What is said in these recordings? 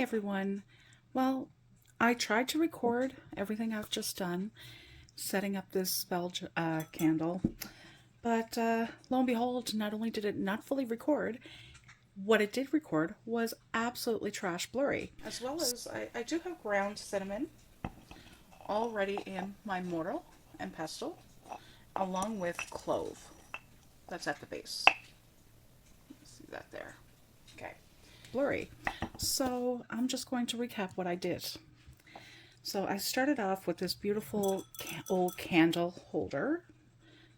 everyone. Well, I tried to record everything I've just done, setting up this spell candle, but lo and behold, not only did it not fully record, what it did record was absolutely trash blurry. As well as, I do have ground cinnamon already in my mortar and pestle, along with clove. That's at the base. See that there? Okay. Blurry. So I'm just going to recap what I did. So I started off with this beautiful old candle holder.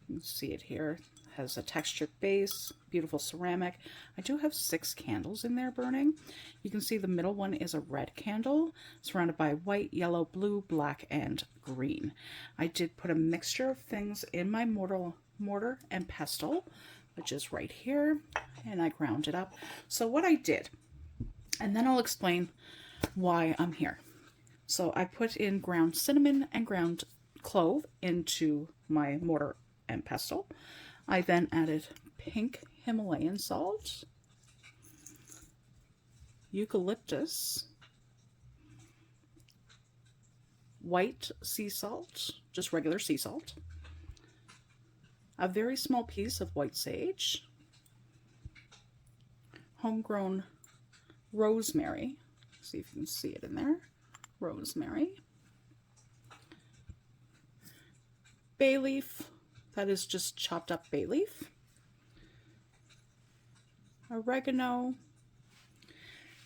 You can see it here. It has a textured base, beautiful ceramic. I do have 6 candles in there burning. You can see the middle one is a red candle surrounded by white, yellow, blue, black, and green. I did put a mixture of things in my mortar and pestle, which is right here, and I ground it up. So what I did, and then I'll explain why I'm here. So I put in ground cinnamon and ground clove into my mortar and pestle. I then added pink Himalayan salt, eucalyptus, white sea salt, just regular sea salt, a very small piece of white sage, homegrown rosemary. See if you can see it in there. Rosemary, bay leaf, that is just chopped up bay leaf, oregano,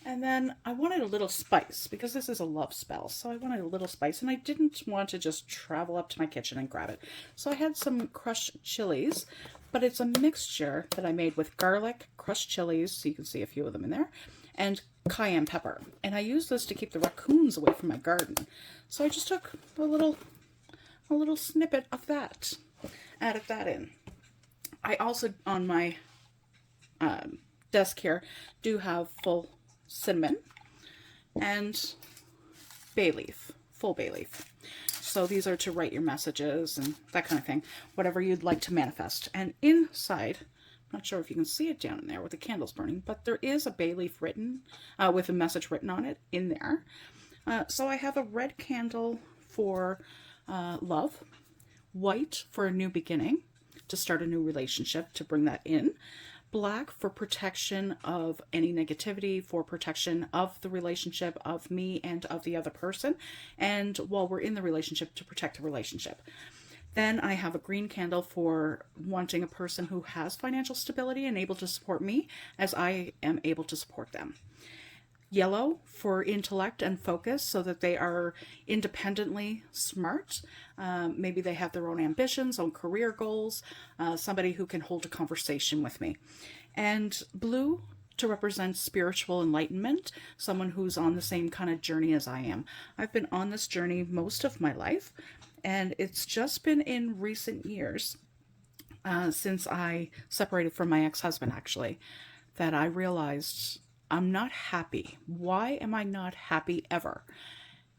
and then I wanted a little spice because this is a love spell, so I wanted a little spice, and I didn't want to just travel up to my kitchen and grab it. So I had some crushed chilies, but it's a mixture that I made with garlic, crushed chilies, so you can see a few of them in there, and cayenne pepper. And I use this to keep the raccoons away from my garden. So I just took a little snippet of that, added that in. I also, on my desk here, do have full cinnamon and bay leaf, full bay leaf. So these are to write your messages and that kind of thing, whatever you'd like to manifest. And inside, I'm not sure if you can see it down in there with the candles burning, but there is a bay leaf written with a message written on it in there. So I have a red candle for love, white for a new beginning, to start a new relationship, to bring that in, black for protection of any negativity, for protection of the relationship, of me and of the other person, and while we're in the relationship, to protect the relationship. Then I have a green candle for wanting a person who has financial stability and able to support me as I am able to support them. Yellow for intellect and focus, so that they are independently smart. Maybe they have their own ambitions, own career goals, somebody who can hold a conversation with me. And blue to represent spiritual enlightenment, someone who's on the same kind of journey as I am. I've been on this journey most of my life, and it's just been in recent years, since I separated from my ex-husband actually, that I realized I'm not happy. Why am I not happy ever?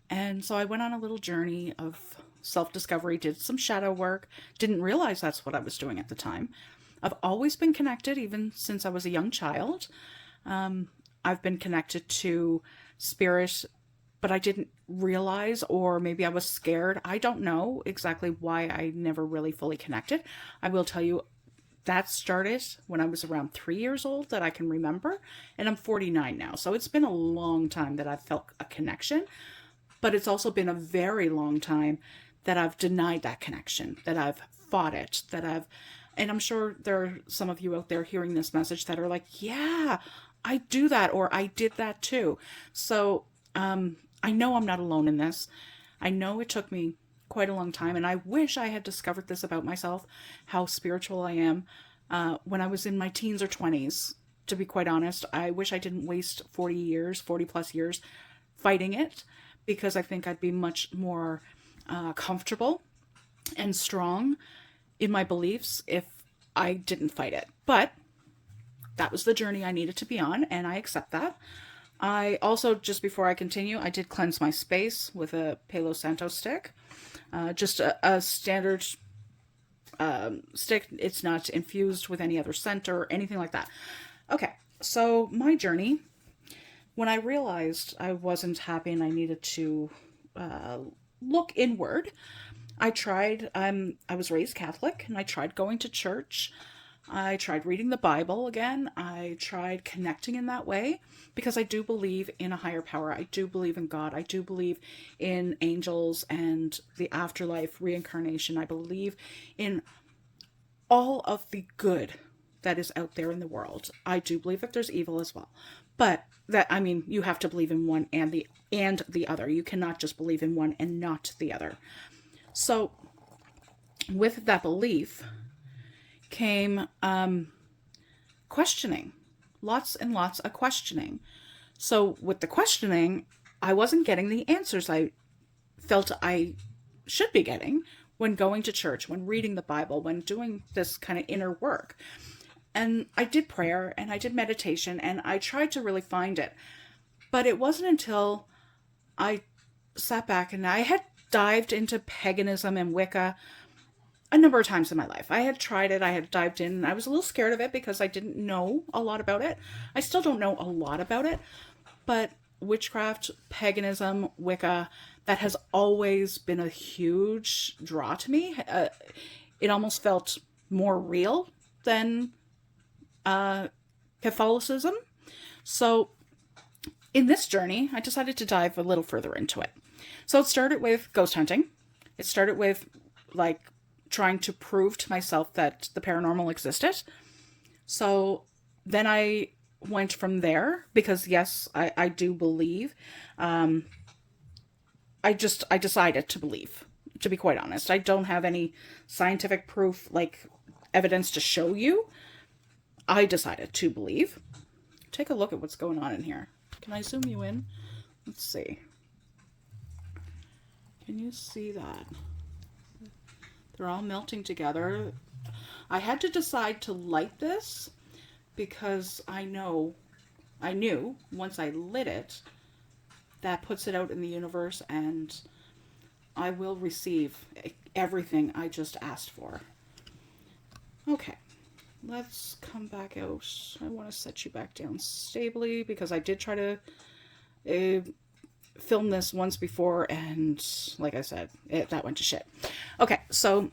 And so I went on a little journey of self-discovery, did some shadow work, didn't realize that's what I was doing at the time. I've always been connected, even since I was a young child. I've been connected to spirit, but I didn't realize, or maybe I was scared. I don't know exactly why I never really fully connected. I will tell you, that started when I was around 3 years old, that I can remember, and I'm 49 now. So it's been a long time that I've felt a connection, but it's also been a very long time that I've denied that connection, that I've fought it, and I'm sure there are some of you out there hearing this message that are like, yeah, I do that, or I did that too. So I know I'm not alone in this. I know it took me quite a long time, and I wish I had discovered this about myself, how spiritual I am, when I was in my teens or 20s. To be quite honest, I wish I didn't waste 40 plus years fighting it, because I think I'd be much more comfortable and strong in my beliefs if I didn't fight it. But that was the journey I needed to be on, and I accept that. I also, just before I continue, I did cleanse my space with a Palo Santo stick. Just a standard stick. It's not infused with any other scent or anything like that. Okay, so my journey when I realized I wasn't happy and I needed to look inward, I tried. I was raised Catholic, and I tried going to church. I tried reading the Bible again. I tried connecting in that way because I do believe in a higher power. I do believe in God. I do believe in angels and the afterlife, reincarnation. I believe in all of the good that is out there in the world. I do believe that there's evil as well. But that, I mean, you have to believe in one and the other. You cannot just believe in one and not the other. So with that belief came questioning, lots and lots of questioning. So with the questioning, I wasn't getting the answers I felt I should be getting when going to church, when reading the Bible, when doing this kind of inner work. And I did prayer and I did meditation and I tried to really find it. But it wasn't until I sat back and I had dived into paganism and Wicca a number of times in my life. I had tried it, I had dived in, and I was a little scared of it because I didn't know a lot about it. I still don't know a lot about it, but witchcraft, paganism, Wicca, that has always been a huge draw to me. It almost felt more real than Catholicism. So in this journey, I decided to dive a little further into it. So it started with ghost hunting. It started with like trying to prove to myself that the paranormal existed. So then I went from there because yes, I do believe. I decided to believe, to be quite honest. I don't have any scientific proof, like evidence to show you. I decided to believe. Take a look at what's going on in here. Can I zoom you in? Let's see. Can you see that? They're all melting together. I had to decide to light this because I knew once I lit it, that puts it out in the universe and I will receive everything I just asked for. Okay, let's come back out. I want to set you back down stably because I did try to film this once before and like I said, that went to shit. Okay, so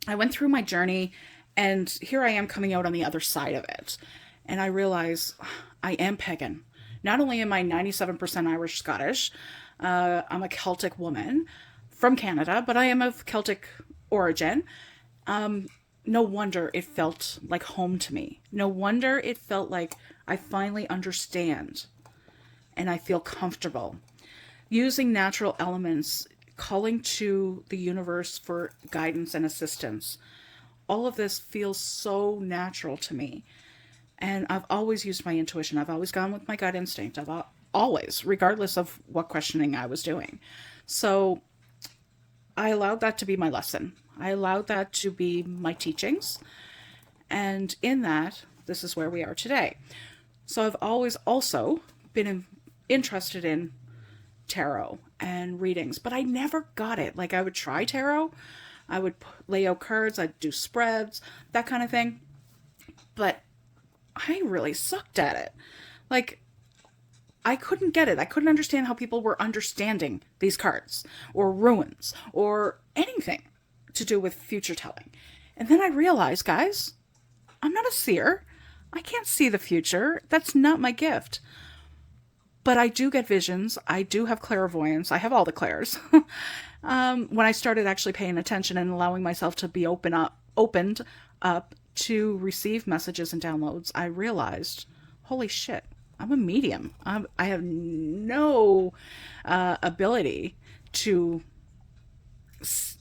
I went through my journey and here I am coming out on the other side of it. And I realize I am pagan. Not only am I 97% Irish Scottish, I'm a Celtic woman from Canada, but I am of Celtic origin. No wonder it felt like home to me. No wonder it felt like I finally understand and I feel comfortable. Using natural elements, calling to the universe for guidance and assistance. All of this feels so natural to me. And I've always used my intuition. I've always gone with my gut instinct. I've always, regardless of what questioning I was doing. So I allowed that to be my lesson. I allowed that to be my teachings. And in that, this is where we are today. So I've always also been interested in tarot and readings, but I never got it. Like I would try tarot. I would lay out cards. I'd do spreads, that kind of thing. But I really sucked at it. Like, I couldn't get it. I couldn't understand how people were understanding these cards or runes or anything to do with future telling. And then I realized, guys, I'm not a seer. I can't see the future. That's not my gift. But I do get visions. I do have clairvoyance. I have all the clairs. When I started actually paying attention and allowing myself to be opened up to receive messages and downloads, I realized, holy shit, I'm a medium. I have no ability to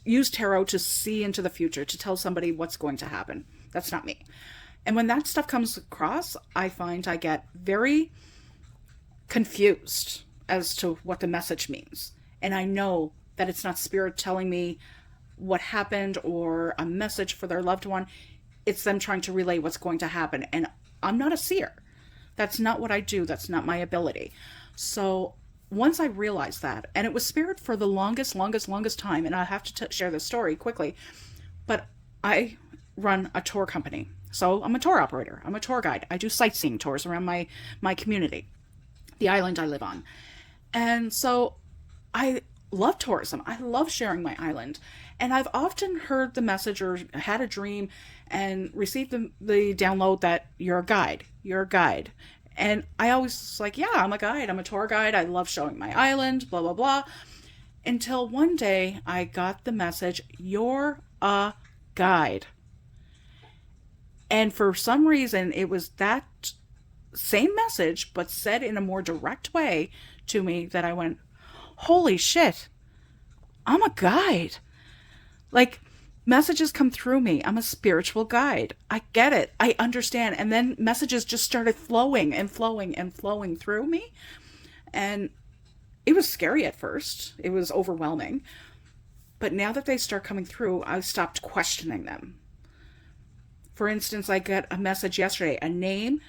use tarot to see into the future, to tell somebody what's going to happen. That's not me. And when that stuff comes across, I find I get very confused as to what the message means. And I know that it's not spirit telling me what happened or a message for their loved one. It's them trying to relay what's going to happen. And I'm not a seer. That's not what I do. That's not my ability. So once I realized that, and it was spirit for the longest time, and I have to share this story quickly, but I run a tour company. So I'm a tour operator. I'm a tour guide. I do sightseeing tours around my community. the island I live on. And so I love tourism. I love sharing my island. And I've often heard the message or had a dream and received the download that you're a guide. You're a guide. And I always was like, yeah, I'm a guide. I'm a tour guide. I love showing my island, blah, blah, blah. Until one day I got the message, you're a guide. And for some reason, it was that same message, but said in a more direct way to me that I went, holy shit, I'm a guide. Like, messages come through me. I'm a spiritual guide. I get it. I understand. And then messages just started flowing and flowing and flowing through me. And it was scary at first. It was overwhelming. But now that they start coming through, I stopped questioning them. For instance, I got a message yesterday, a name,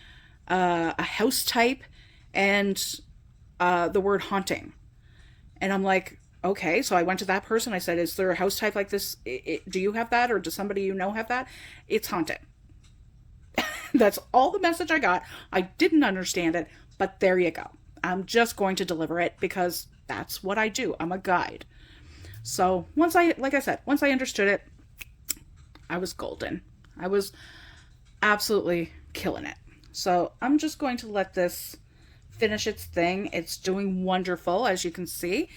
a house type, and the word haunting. And I'm like, okay. So I went to that person. I said, is there a house type like this? Do you have that? Or does somebody you know have that? It's haunted. That's all the message I got. I didn't understand it, but there you go. I'm just going to deliver it because that's what I do. I'm a guide. So like I said, once I understood it, I was golden. I was absolutely killing it. So I'm just going to let this finish its thing. It's doing wonderful, as you can see.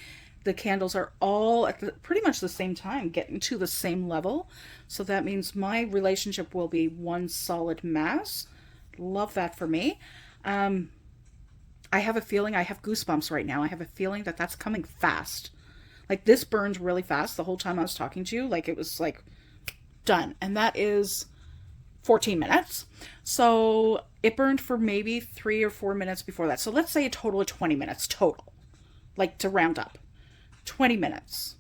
The candles are all at pretty much the same time, getting to the same level. So that means my relationship will be one solid mass. Love that for me. I have a feeling, I have goosebumps right now. I have a feeling that that's coming fast. Like, this burned really fast the whole time I was talking to you. Like, it was like done. And that is 14 minutes. So it burned for maybe 3 or 4 minutes before that. So let's say a total of 20 minutes total. Like, to round up. 20 minutes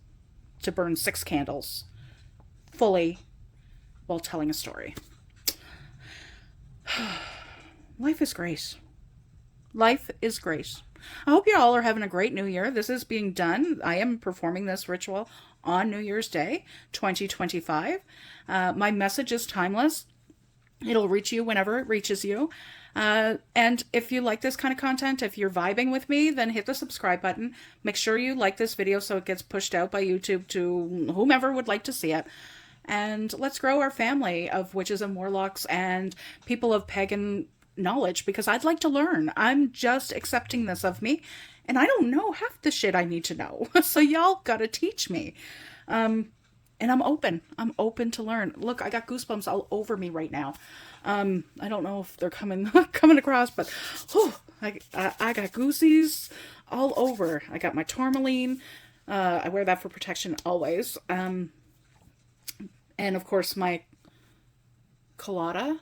to burn 6 candles fully while telling a story. Life is great. Life is great. I hope you all are having a great new year. This is being done. I am performing this ritual on New Year's Day, 2025. My message is timeless. It'll reach you whenever it reaches you. And if you like this kind of content, if you're vibing with me, then hit the subscribe button. Make sure you like this video so it gets pushed out by YouTube to whomever would like to see it. And let's grow our family of witches and warlocks and people of pagan knowledge, because I'd like to learn. I'm just accepting this of me, and I don't know half the shit I need to know. So y'all gotta teach me. And I'm open to learn. Look, I got goosebumps all over me right now. I don't know if they're coming across, but I got goosies all over. I got my tourmaline. I wear that for protection always. And of course my colada.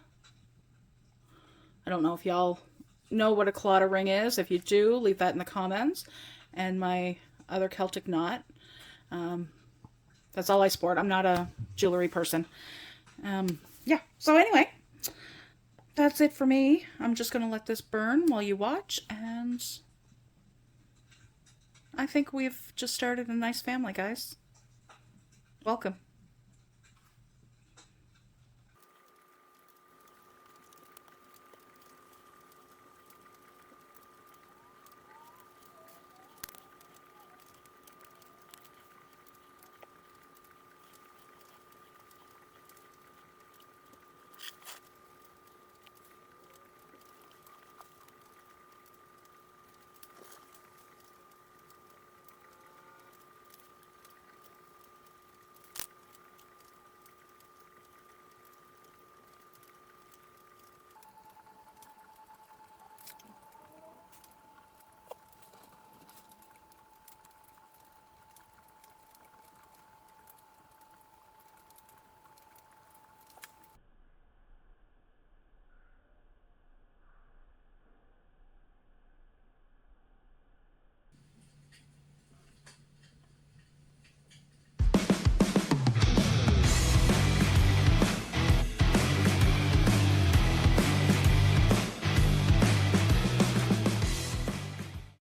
I don't know if y'all know what a colada ring is. If you do, leave that in the comments. And my other Celtic knot. That's all I sport. I'm not a jewelry person. Yeah. So anyway, that's it for me. I'm just going to let this burn while you watch. And I think we've just started a nice family, guys. Welcome.